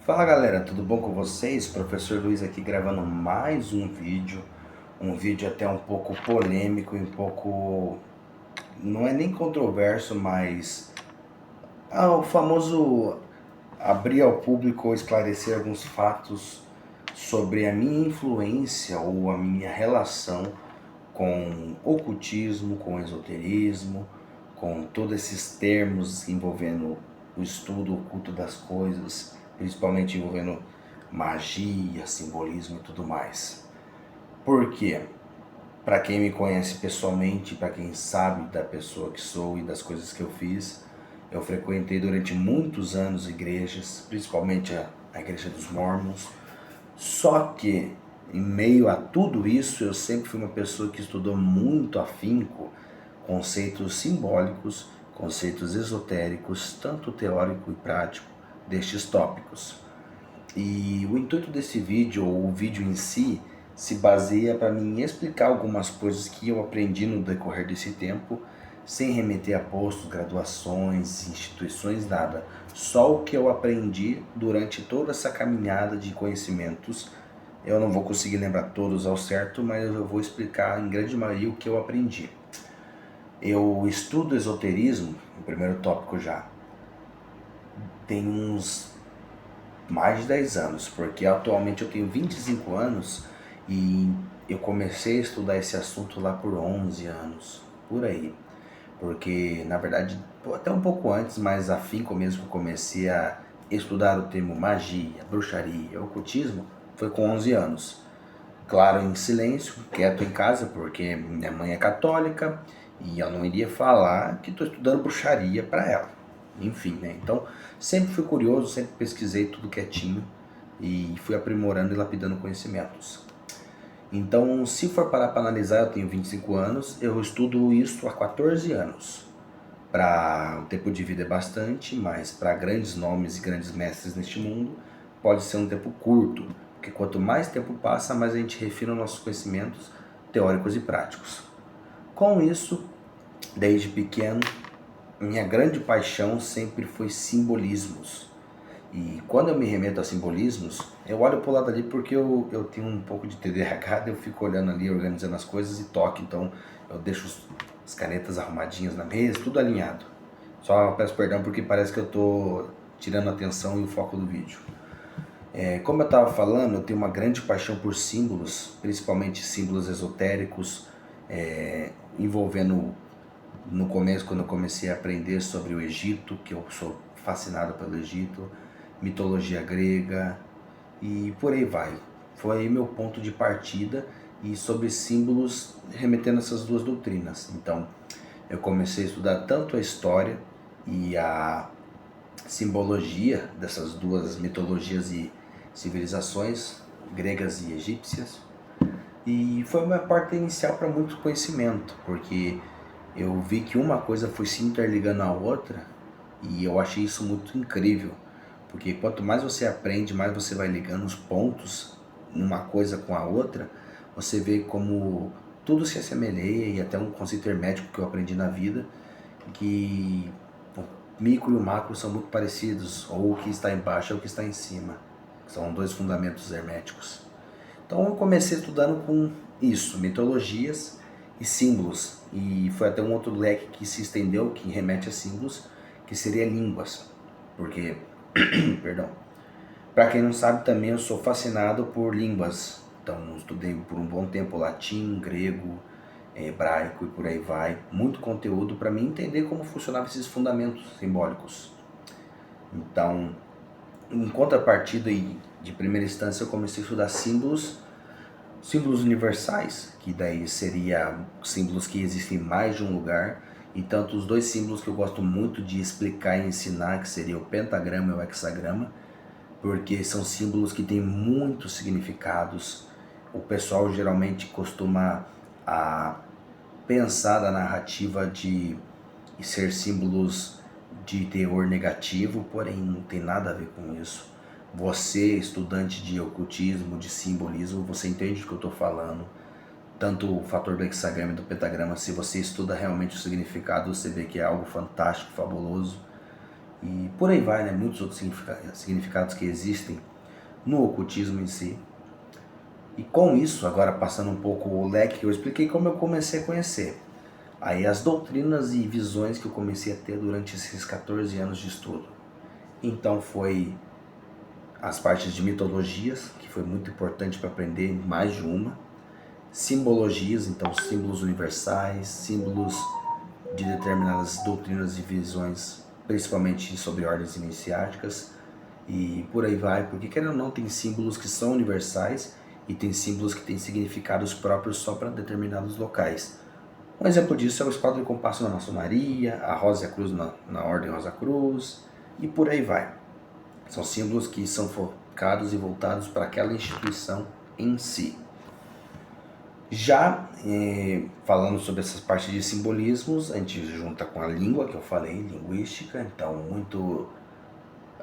Fala galera, tudo bom com vocês? Professor Luiz aqui gravando mais um vídeo até um pouco polêmico e um pouco, não é nem controverso, mas o famoso abrir ao público ou esclarecer alguns fatos sobre a minha influência ou a minha relação com ocultismo, com esoterismo, com todos esses termos envolvendo o estudo oculto das coisas, principalmente envolvendo magia, simbolismo e tudo mais. Por quê? Para quem me conhece pessoalmente, para quem sabe da pessoa que sou e das coisas que eu fiz, eu frequentei durante muitos anos igrejas, principalmente a igreja dos Mormons. Só que, em meio a tudo isso, eu sempre fui uma pessoa que estudou muito afinco conceitos simbólicos, conceitos esotéricos, tanto teórico e prático, destes tópicos. E o intuito desse vídeo, ou o vídeo em si, se baseia para mim explicar algumas coisas que eu aprendi no decorrer desse tempo, sem remeter a postos, graduações, instituições, nada. Só o que eu aprendi durante toda essa caminhada de conhecimentos. Eu não vou conseguir lembrar todos ao certo, mas eu vou explicar em grande maioria o que eu aprendi. Eu estudo esoterismo, o primeiro tópico já, tem uns mais de 10 anos, porque atualmente eu tenho 25 anos e eu comecei a estudar esse assunto lá por 11 anos, por aí. Porque, na verdade, até um pouco antes, mas afinco mesmo que eu comecei a estudar o termo magia, bruxaria, ocultismo, foi com 11 anos. Claro, em silêncio, quieto em casa, porque minha mãe é católica e eu não iria falar que estou estudando bruxaria para ela. Enfim, né? Então, sempre fui curioso, sempre pesquisei tudo quietinho e fui aprimorando e lapidando conhecimentos. Então, se for parar para analisar, eu tenho 25 anos, eu estudo isso há 14 anos. Para o tempo de vida é bastante, mas para grandes nomes e grandes mestres neste mundo, pode ser um tempo curto, porque quanto mais tempo passa, mais a gente refina nossos conhecimentos teóricos e práticos. Com isso, desde pequeno, minha grande paixão sempre foi simbolismos. E quando eu me remeto a simbolismos, eu olho pro lado ali porque eu tenho um pouco de TDAH, eu fico olhando ali, organizando as coisas e toco. Então eu deixo as canetas arrumadinhas na mesa, tudo alinhado. Só peço perdão porque parece que eu tô tirando a atenção e o foco do vídeo. Como eu estava falando, eu tenho uma grande paixão por símbolos, principalmente símbolos esotéricos, envolvendo no começo, quando eu comecei a aprender sobre o Egito, que eu sou fascinado pelo Egito, mitologia grega e por aí vai. Foi aí meu ponto de partida e sobre símbolos remetendo a essas duas doutrinas. Então, eu comecei a estudar tanto a história e a simbologia dessas duas mitologias e civilizações, gregas e egípcias. E foi uma parte inicial para muito conhecimento, porque eu vi que uma coisa foi se interligando à outra e eu achei isso muito incrível, porque quanto mais você aprende, mais você vai ligando os pontos numa coisa com a outra, você vê como tudo se assemelha e até um conceito hermético que eu aprendi na vida, que o micro e o macro são muito parecidos, ou o que está embaixo é o que está em cima. São dois fundamentos herméticos. Então eu comecei estudando com isso, mitologias e símbolos. E foi até um outro leque que se estendeu, que remete a símbolos, que seria línguas. Porque, perdão, para quem não sabe também eu sou fascinado por línguas. Então estudei por um bom tempo latim, grego, hebraico e por aí vai. Muito conteúdo para mim entender como funcionavam esses fundamentos simbólicos. Então, em contrapartida e de primeira instância eu comecei a estudar símbolos universais, que daí seria símbolos que existem em mais de um lugar. Então, os dois símbolos que eu gosto muito de explicar e ensinar, que seria o pentagrama e o hexagrama, porque são símbolos que têm muitos significados. O pessoal geralmente costuma pensar da narrativa de ser símbolos de teor negativo, porém não tem nada a ver com isso. Você, estudante de ocultismo, de simbolismo, você entende o que eu estou falando. Tanto o fator do hexagrama e do pentagrama, se você estuda realmente o significado, você vê que é algo fantástico, fabuloso. e por aí vai, né? Muitos outros significados que existem no ocultismo em si. E com isso, agora passando um pouco o leque que eu expliquei, como eu comecei a conhecer. Aí as doutrinas e visões que eu comecei a ter durante esses 14 anos de estudo. Então foi as partes de mitologias, que foi muito importante para aprender mais de uma. Simbologias, então símbolos universais, símbolos de determinadas doutrinas e visões, principalmente sobre ordens iniciáticas, e por aí vai, porque querendo ou não, tem símbolos que são universais e tem símbolos que têm significados próprios só para determinados locais. Um exemplo disso é o esquadro de compasso na maçonaria, a rosa e a cruz na ordem Rosa Cruz, e por aí vai. São símbolos que são focados e voltados para aquela instituição em si. Já falando sobre essas partes de simbolismos, a gente junta com a língua, que eu falei, linguística, então muito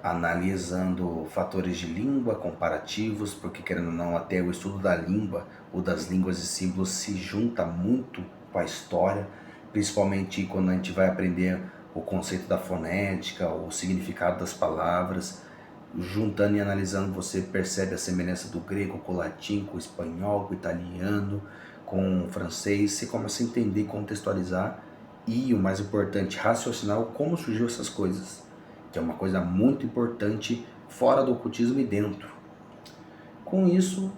analisando fatores de língua, comparativos, porque querendo ou não, até o estudo da língua ou das línguas e símbolos se junta muito com a história, principalmente quando a gente vai aprender o conceito da fonética, o significado das palavras. Juntando e analisando, você percebe a semelhança do grego com o latim, com o espanhol, com o italiano, com o francês. Você começa a entender e contextualizar e, o mais importante, raciocinar como surgiu essas coisas, que é uma coisa muito importante fora do ocultismo e dentro. Com isso,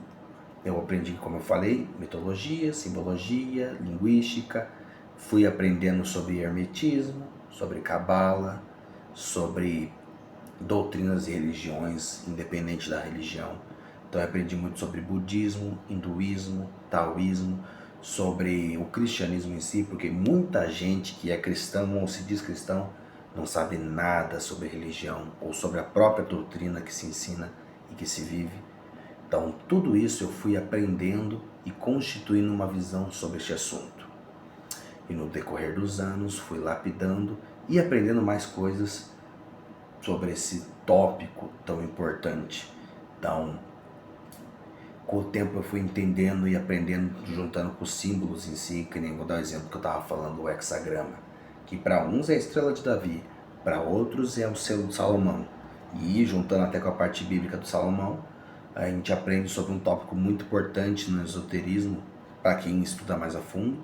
eu aprendi, como eu falei, mitologia, simbologia, linguística, fui aprendendo sobre hermetismo, sobre cabala, sobre doutrinas e religiões, independente da religião. Então eu aprendi muito sobre budismo, hinduísmo, taoísmo, sobre o cristianismo em si, porque muita gente que é cristão ou se diz cristão não sabe nada sobre religião ou sobre a própria doutrina que se ensina e que se vive. Então tudo isso eu fui aprendendo e constituindo uma visão sobre este assunto. E no decorrer dos anos fui lapidando e aprendendo mais coisas sobre esse tópico tão importante. Então, com o tempo eu fui entendendo e aprendendo, juntando com os símbolos em si, que nem vou dar o exemplo que eu estava falando, o hexagrama, que para uns é a estrela de Davi, para outros é o selo de Salomão. E juntando até com a parte bíblica do Salomão, a gente aprende sobre um tópico muito importante no esoterismo, para quem estuda mais a fundo,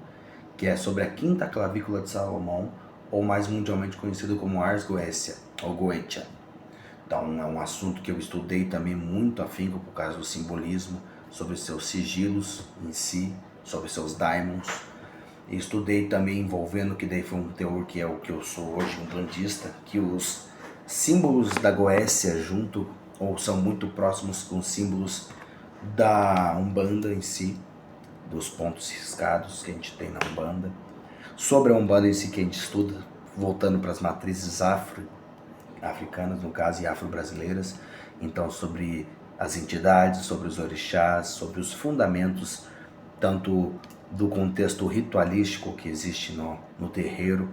que é sobre a quinta clavícula de Salomão, ou mais mundialmente conhecido como Ars Goetia, ou Goetia. Então é um assunto que eu estudei também muito afinco por causa do simbolismo, sobre seus sigilos em si, sobre seus daimons. E estudei também envolvendo, que daí foi um teor que é o que eu sou hoje, um bandista, que os símbolos da Goécia junto, ou são muito próximos com os símbolos da Umbanda em si, dos pontos riscados que a gente tem na Umbanda. Sobre a Umbanda em si que a gente estuda, voltando para as matrizes africanas, no caso, e afro-brasileiras, então sobre as entidades, sobre os orixás, sobre os fundamentos, tanto do contexto ritualístico que existe no terreiro,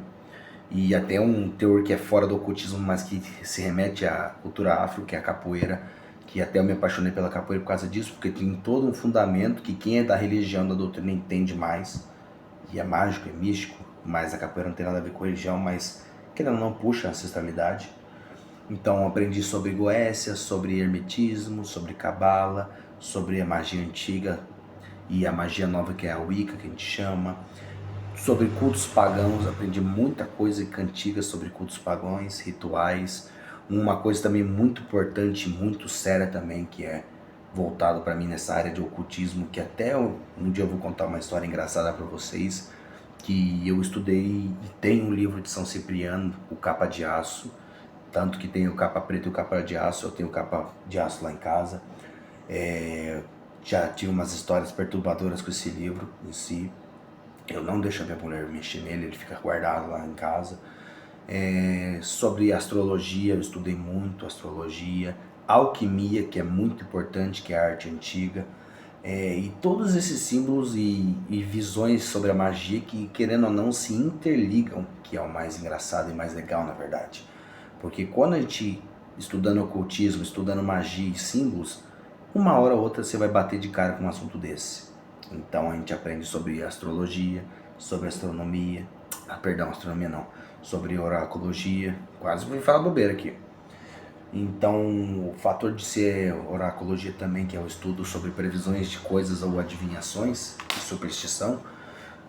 e até um teor que é fora do ocultismo, mas que se remete à cultura afro, que é a capoeira, que até eu me apaixonei pela capoeira por causa disso, porque tem todo um fundamento que quem é da religião, da doutrina, entende mais, e é mágico, é místico, mas a capoeira não tem nada a ver com religião, mas querendo ou não puxa a ancestralidade. Então aprendi sobre Goécia, sobre hermetismo, sobre cabala, sobre a magia antiga e a magia nova que é a Wicca, que a gente chama, sobre cultos pagãos, aprendi muita coisa antiga sobre cultos pagãos, rituais. Uma coisa também muito importante, muito séria também, que é voltado para mim nessa área de ocultismo, que até um dia eu vou contar uma história engraçada para vocês, que eu estudei e tem um livro de São Cipriano, o Capa de Aço, tanto que tem o capa preto e o capa de aço, eu tenho o capa de aço lá em casa. Já tive umas histórias perturbadoras com esse livro em si. Eu não deixo a minha mulher mexer nele, ele fica guardado lá em casa. Sobre astrologia, eu estudei muito astrologia. Alquimia, que é muito importante, que é a arte antiga. E todos esses símbolos e visões sobre a magia que, querendo ou não, se interligam, que é o mais engraçado e mais legal, na verdade. Porque quando a gente, estudando ocultismo, estudando magia e símbolos, uma hora ou outra você vai bater de cara com um assunto desse. Então a gente aprende sobre astrologia, sobre astronomia, astronomia não, sobre oracologia. Quase vou falar bobeira aqui. Então, o fator de ser oracologia também, que é o estudo sobre previsões de coisas ou adivinhações e superstição,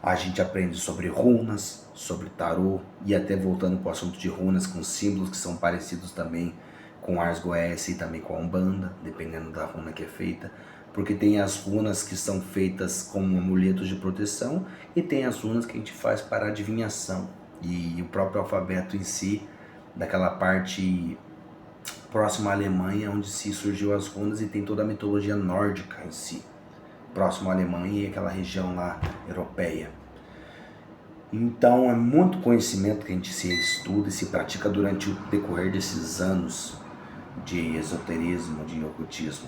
a gente aprende sobre runas, sobre tarô e até voltando para o assunto de runas com símbolos que são parecidos também com Ars Goetia e também com a Umbanda, dependendo da runa que é feita, porque tem as runas que são feitas como amuletos de proteção e tem as runas que a gente faz para adivinhação. E o próprio alfabeto em si, daquela parte próximo à Alemanha, onde se surgiu as runas e tem toda a mitologia nórdica em si, próximo à Alemanha e aquela região lá europeia. Então é muito conhecimento que a gente se estuda e se pratica durante o decorrer desses anos de esoterismo, de ocultismo.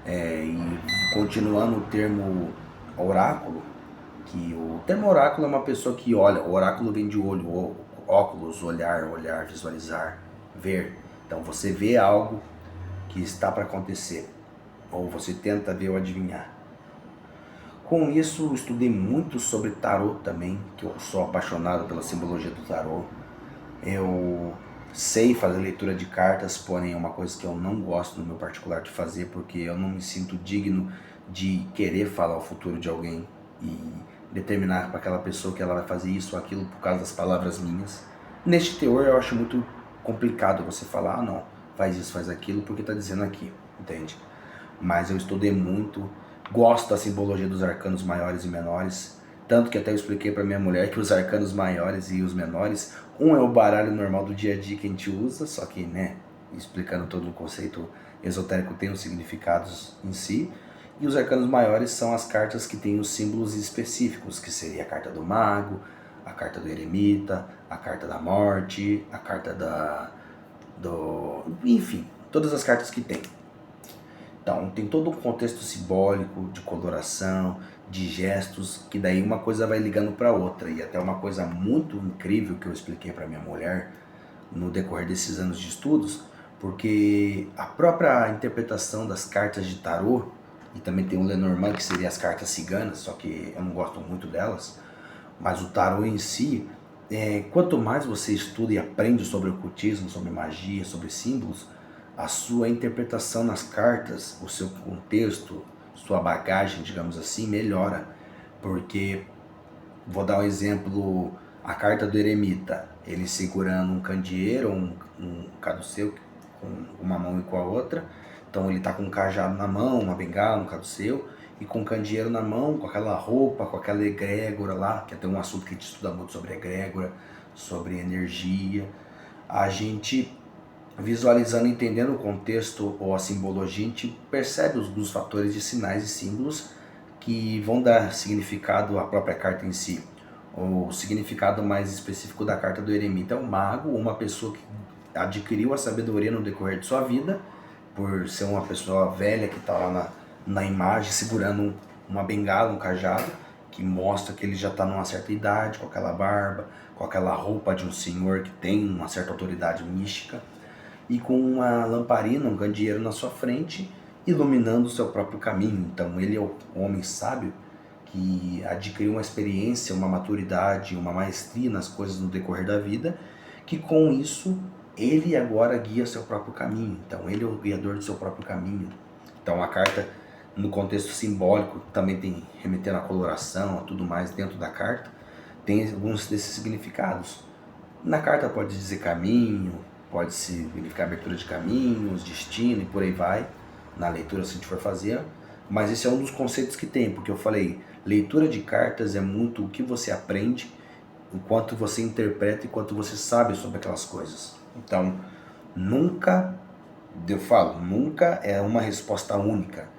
E continuando o termo oráculo, que o termo oráculo é uma pessoa que olha, o oráculo vem de olho, óculos, olhar, visualizar, ver. Então você vê algo que está para acontecer, ou você tenta ver ou adivinhar. Com isso, estudei muito sobre tarô também, que eu sou apaixonado pela simbologia do tarô. Eu sei fazer leitura de cartas, porém é uma coisa que eu não gosto no meu particular de fazer, porque eu não me sinto digno de querer falar o futuro de alguém e determinar para aquela pessoa que ela vai fazer isso ou aquilo por causa das palavras minhas. Neste teor eu acho muito complicado você falar, não, faz isso, faz aquilo, porque está dizendo aqui, entende? Mas eu estudei muito, gosto da simbologia dos arcanos maiores e menores, tanto que até eu expliquei para minha mulher que os arcanos maiores e os menores, um é o baralho normal do dia a dia que a gente usa, só que, né, explicando todo o conceito esotérico tem os significados em si, e os arcanos maiores são as cartas que têm os símbolos específicos, que seria a carta do mago, a carta do eremita, a carta da morte, a carta enfim, todas as cartas que tem. Então, tem todo um contexto simbólico, de coloração, de gestos, que daí uma coisa vai ligando para outra. E até uma coisa muito incrível que eu expliquei para minha mulher no decorrer desses anos de estudos, porque a própria interpretação das cartas de tarô, e também tem o Lenormand, que seria as cartas ciganas, só que eu não gosto muito delas, mas o tarô em si, quanto mais você estuda e aprende sobre ocultismo, sobre magia, sobre símbolos, a sua interpretação nas cartas, o seu contexto, sua bagagem, digamos assim, melhora. Porque, vou dar um exemplo, a carta do eremita, ele segurando um candeeiro, um caduceu com uma mão e com a outra, então ele está com um cajado na mão, uma bengala, um caduceu, e com um candeeiro na mão, com aquela roupa, com aquela egrégora lá, que é até um assunto que a gente estuda muito sobre egrégora, sobre energia. A gente visualizando, entendendo o contexto ou a simbologia, a gente percebe os fatores de sinais e símbolos que vão dar significado à própria carta em si. O significado mais específico da carta do eremita é o mago, uma pessoa que adquiriu a sabedoria no decorrer de sua vida, por ser uma pessoa velha que está lá na imagem segurando uma bengala, um cajado, que mostra que ele já está numa certa idade, com aquela barba, com aquela roupa de um senhor que tem uma certa autoridade mística, e com uma lamparina, um candeeiro na sua frente, iluminando o seu próprio caminho. Então ele é o homem sábio que adquiriu uma experiência, uma maturidade, uma maestria nas coisas no decorrer da vida, que com isso ele agora guia seu próprio caminho. Então ele é o guiador do seu próprio caminho. Então a carta, no contexto simbólico, também tem remetendo à coloração, a tudo mais dentro da carta, tem alguns desses significados. Na carta pode dizer caminho, pode significar abertura de caminhos, destino e por aí vai, na leitura se a gente for fazer, mas esse é um dos conceitos que tem, porque eu falei, leitura de cartas é muito o que você aprende, o quanto você interpreta e quanto você sabe sobre aquelas coisas. Então, nunca, eu falo, nunca é uma resposta única,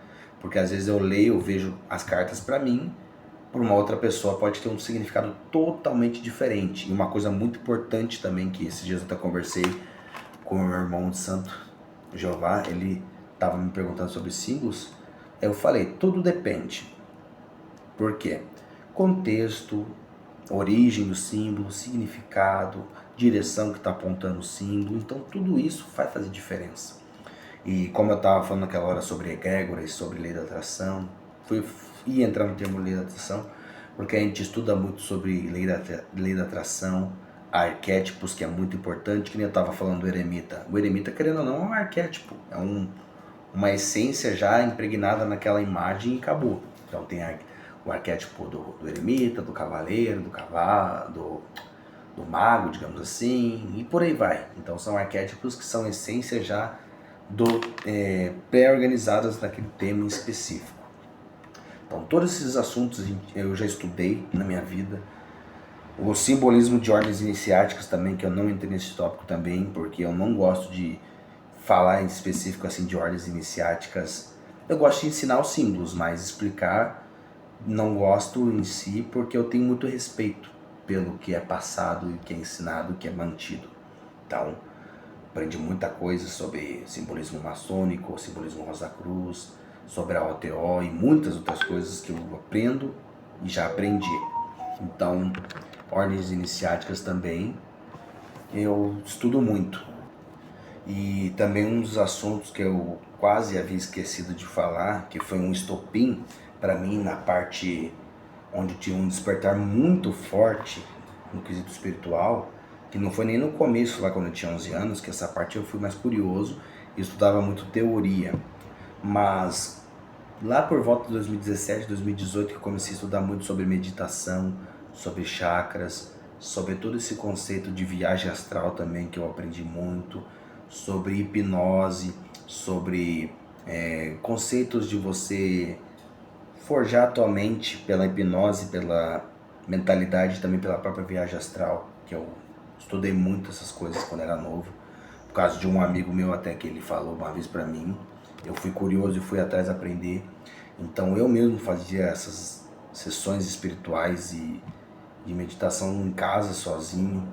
porque às vezes eu leio, eu vejo as cartas para mim, para uma outra pessoa pode ter um significado totalmente diferente. E uma coisa muito importante também, que esses dias eu até conversei com o meu irmão de santo, Jeová, ele estava me perguntando sobre símbolos, eu falei, tudo depende. Por quê? Contexto, origem do símbolo, significado, direção que está apontando o símbolo, então tudo isso vai fazer diferença. E como eu estava falando naquela hora sobre egrégora e sobre lei da atração, ia entrar no termo lei da atração, porque a gente estuda muito sobre lei da atração, arquétipos, que é muito importante, que nem eu estava falando do eremita. O eremita, querendo ou não, é um arquétipo, é uma essência já impregnada naquela imagem e acabou. Então tem o arquétipo do eremita, do cavaleiro, do cavalo, do mago, digamos assim, e por aí vai. Então são arquétipos que são essências já pré-organizadas naquele tema em específico. Então todos esses assuntos eu já estudei na minha vida. O simbolismo de ordens iniciáticas também, que eu não entrei nesse tópico também, porque eu não gosto de falar em específico assim de ordens iniciáticas. Eu gosto de ensinar os símbolos, mas explicar não gosto em si, porque eu tenho muito respeito pelo que é passado e que é ensinado, que é mantido. Então, aprendi muita coisa sobre simbolismo maçônico, simbolismo Rosa Cruz, sobre a OTO e muitas outras coisas que eu aprendo e já aprendi. Então, ordens iniciáticas também eu estudo muito. E também um dos assuntos que eu quase havia esquecido de falar, que foi um estopim para mim na parte onde eu tinha um despertar muito forte no quesito espiritual, que não foi nem no começo, lá quando eu tinha 11 anos, que essa parte eu fui mais curioso e estudava muito teoria. Mas lá por volta de 2017, 2018, que eu comecei a estudar muito sobre meditação, sobre chakras, sobre todo esse conceito de viagem astral também, que eu aprendi muito, sobre hipnose, sobre conceitos de você forjar a tua mente pela hipnose, pela mentalidade, também pela própria viagem astral, que eu estudei muito essas coisas quando era novo, por causa de um amigo meu até que ele falou uma vez pra mim. Eu fui curioso e fui atrás aprender. Então eu mesmo fazia essas sessões espirituais e de meditação em casa, sozinho.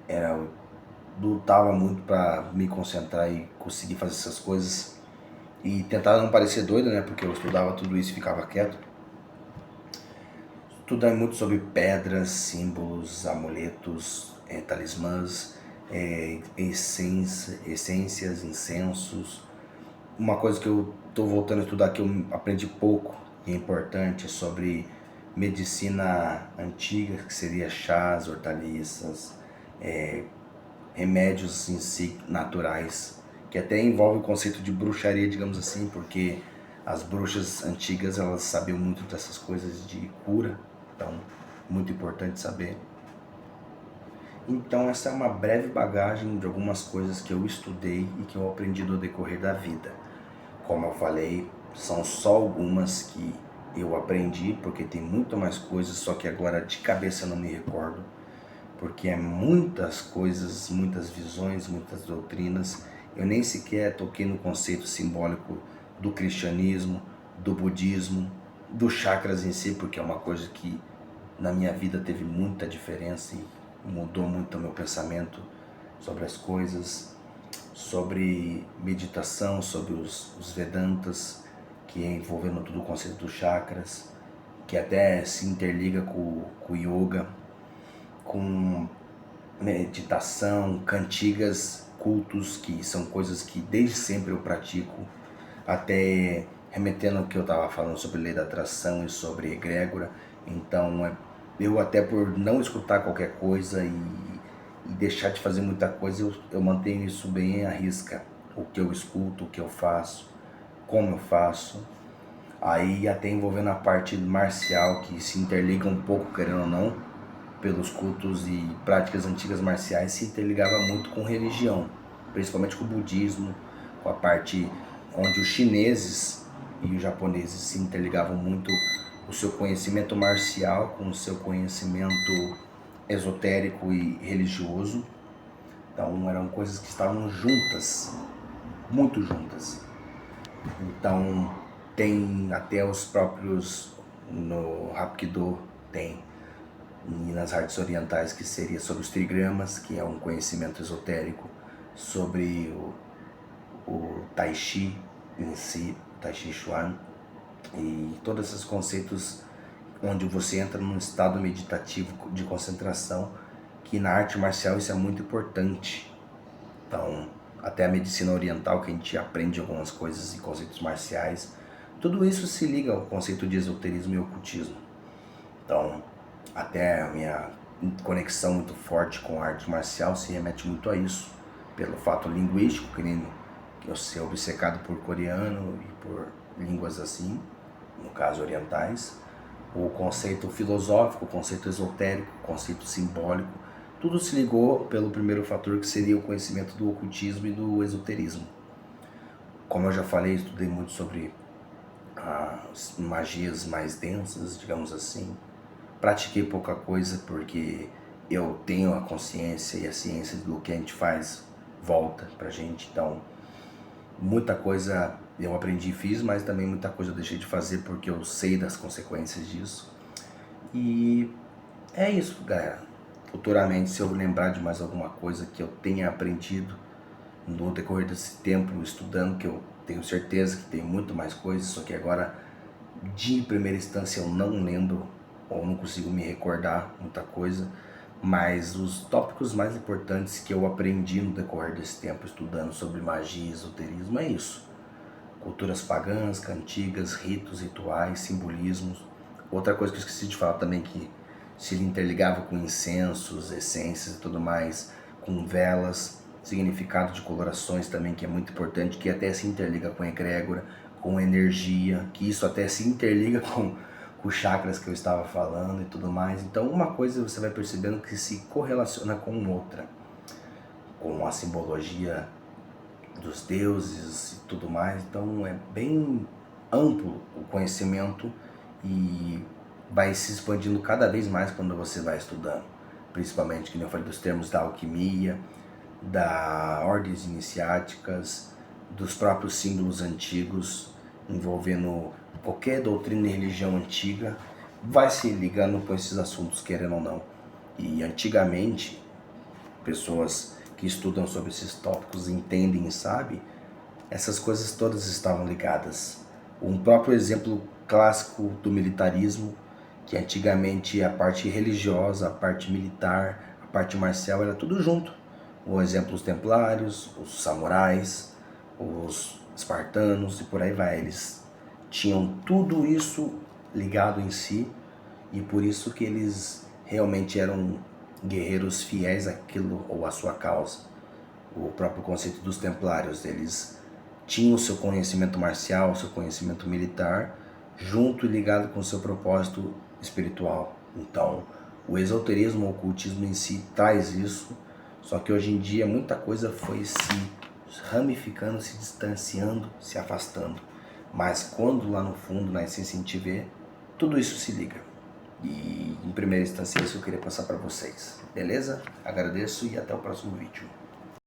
Eu lutava muito para me concentrar e conseguir fazer essas coisas. E tentar não parecer doido, né? Porque eu estudava tudo isso e ficava quieto. Estudei muito sobre pedras, símbolos, amuletos, talismãs, essências, incensos. Uma coisa que eu estou voltando a estudar que eu aprendi pouco e é importante é sobre medicina antiga, que seria chás, hortaliças, remédios em si naturais, que até envolve o conceito de bruxaria, digamos assim, porque as bruxas antigas elas sabiam muito dessas coisas de cura, então muito importante saber. Então essa é uma breve bagagem de algumas coisas que eu estudei e que eu aprendi no decorrer da vida. Como eu falei, são só algumas que eu aprendi, porque tem muito mais coisas, só que agora de cabeça eu não me recordo, porque é muitas coisas, muitas visões, muitas doutrinas. Eu nem sequer toquei no conceito simbólico do cristianismo, do budismo, dos chakras em si, porque é uma coisa que na minha vida teve muita diferença e mudou muito o meu pensamento sobre as coisas, sobre meditação, sobre os Vedantas, que é envolvendo todo o conceito dos chakras, que até se interliga com o yoga, com meditação, cantigas, cultos, que são coisas que desde sempre eu pratico, até remetendo ao que eu estava falando sobre lei da atração e sobre egrégora. Então eu até por não escutar qualquer coisa e deixar de fazer muita coisa, eu mantenho isso bem à risca, o que eu escuto, o que eu faço, como eu faço. Aí até envolvendo a parte marcial, que se interliga um pouco, querendo ou não, pelos cultos e práticas antigas marciais, se interligava muito com religião, principalmente com o budismo, com a parte onde os chineses e os japoneses se interligavam muito o seu conhecimento marcial com o seu conhecimento esotérico e religioso. Então eram coisas que estavam juntas, muito juntas. Então tem até os próprios, no Hapkido tem, e nas artes orientais, que seria sobre os trigramas, que é um conhecimento esotérico, sobre o Tai Chi em si, Tai Chi Chuan, e todos esses conceitos onde você entra num estado meditativo de concentração, que na arte marcial isso é muito importante. Então, até a medicina oriental, que a gente aprende algumas coisas e conceitos marciais, tudo isso se liga ao conceito de esoterismo e ocultismo. Então, até conexão muito forte com a arte marcial se remete muito a isso, pelo fato linguístico, que nem eu ser obcecado por coreano e por línguas assim, no caso orientais, o conceito filosófico, o conceito esotérico, o conceito simbólico, tudo se ligou pelo primeiro fator, que seria o conhecimento do ocultismo e do esoterismo. Como eu já falei, estudei muito sobre as magias mais densas, digamos assim. Pratiquei pouca coisa porque eu tenho a consciência e a ciência do que a gente faz volta pra gente, então muita coisa eu aprendi e fiz, mas também muita coisa eu deixei de fazer porque eu sei das consequências disso. E é isso, galera. Futuramente, se eu lembrar de mais alguma coisa que eu tenha aprendido no decorrer desse tempo estudando, que eu tenho certeza que tem muito mais coisas, só que agora de primeira instância eu não lembro ou não consigo me recordar muita coisa, mas os tópicos mais importantes que eu aprendi no decorrer desse tempo estudando sobre magia e esoterismo é isso: culturas pagãs, cantigas, ritos, rituais, simbolismos. Outra coisa que eu esqueci de falar também, que se interligava com incensos, essências e tudo mais, com velas, significado de colorações também, que é muito importante, que até se interliga com egrégora, com energia, que isso até se interliga com os chakras que eu estava falando e tudo mais. Então uma coisa você vai percebendo que se correlaciona com outra, com a simbologia dos deuses e tudo mais. Então é bem amplo o conhecimento e vai se expandindo cada vez mais quando você vai estudando, principalmente, que eu falei, dos termos da alquimia, da ordens iniciáticas, dos próprios símbolos antigos, envolvendo qualquer doutrina e religião antiga, vai se ligando com esses assuntos, querendo ou não. E antigamente, pessoas que estudam sobre esses tópicos entendem e sabem, essas coisas todas estavam ligadas. Um próprio exemplo clássico do militarismo, que antigamente a parte religiosa, a parte militar, a parte marcial era tudo junto. O exemplo, os templários, os samurais, os espartanos e por aí vai. Eles tinham tudo isso ligado em si e por isso que eles realmente eram guerreiros fiéis àquilo ou à sua causa. O próprio conceito dos templários, eles tinham o seu conhecimento marcial, o seu conhecimento militar, junto e ligado com o seu propósito espiritual. Então, o esoterismo, o ocultismo em si traz isso, só que hoje em dia muita coisa foi se ramificando, se distanciando, se afastando. Mas quando lá no fundo, na essência, a gente vê, tudo isso se liga. E em primeira instância é isso que eu queria passar para vocês. Beleza? Agradeço e até o próximo vídeo.